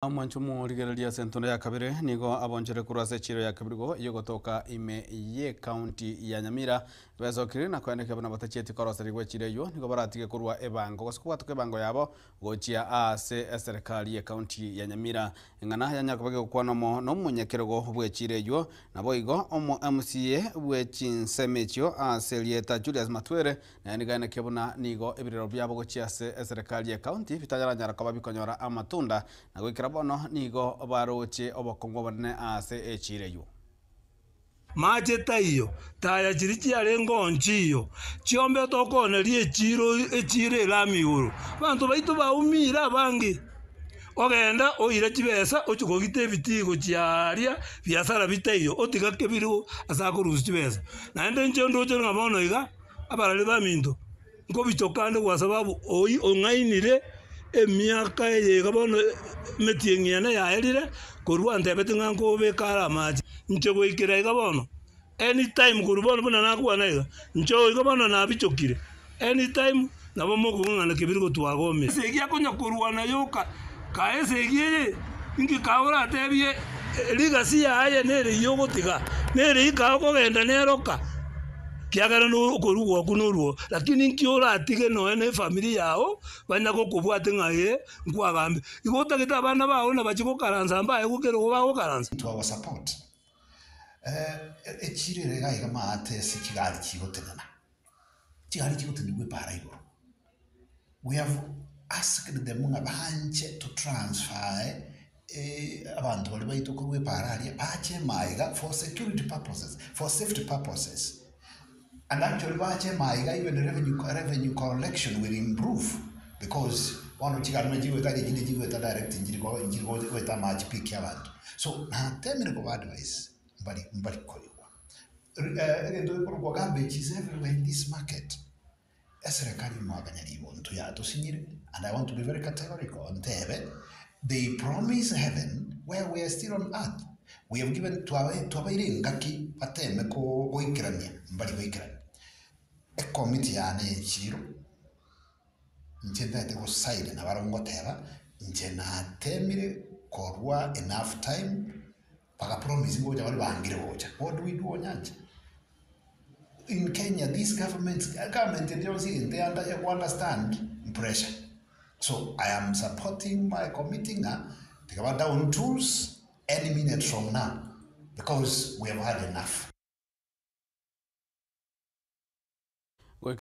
Mwanchumu rigereria sentono ya kabiri nigo abonjere kurase chiro ya kabirigo yogotoka ime ye county ya Nyamira bezokire na kwandika bana batacheti korose rigwe chireyo nigo baratige kurwa ebango gosikwa tuke bango yabo gochia ase serikali ya county ya Nyamira ngana ya nyakobage kwanomo no munyekero bwe chireyo nabo igo omo MCA bwe chinsemechio ase lieta Julius Matwere na nigane kebuna nigo ebirero byabo gochia ase serikali ya county bitanyara nyara kababikonyora amatunda na gwikira bono nigo baroche obokongo bane ase echireyo macheta iyo taya chirichi arengo nchiyo chiombe tokone rie echire lamiuru bantu baitu baumira bangi ogenda oire chibesa ochukogite bitigo chiaria biasara biteyo otiga kebiru asakuruzi chibesa naende nchondo chenga bono iga abarale baminto ngo bichokande kwa sababu ongainire emiaka yega bono metiengiana yaerire korwa ntebete nganko bekara maji nchego ikira iga bono anytime kurubono buna nakwana iga ncho iga bono nabichokire anytime nabo mokungana kibirgo twagome segia konya kurwana yoka kaesegie ingi kaura tebie ligasi yaye nere yogotiga nere ikako genda neroka kiagara no korugo kunoruo lakini nkiora atige no ene familia yao banya ko kubwate ngaye nkwagambe igota kita abana bawo na bachiko karanza mbaye gukero bawo karanza to our support echirere ga igama atese kigali kigotegana kigali kigotegwe para igo we have asked them ngabanje to transfer abantu bali bayito kurwe para ali ache maiga for security purposes for safety purposes. And actually, even the revenue collection will improve because one of the direct injury much peak. So, terminal of advice, but garbage is everywhere in this market. And I want to be very categorical on TV. They promise heaven where we are still on earth. We have given to our ngaki pateme ko goikirania mbali goikirania a committee ane chiro njenda go side na barongo teba njena temire korwa enough time paka promise ngoja bali bangire bocha. What do we do onyanja in Kenya? This government they understand pressure. So I am supporting my committee now. Take about down tools any minute from now, because we have had enough.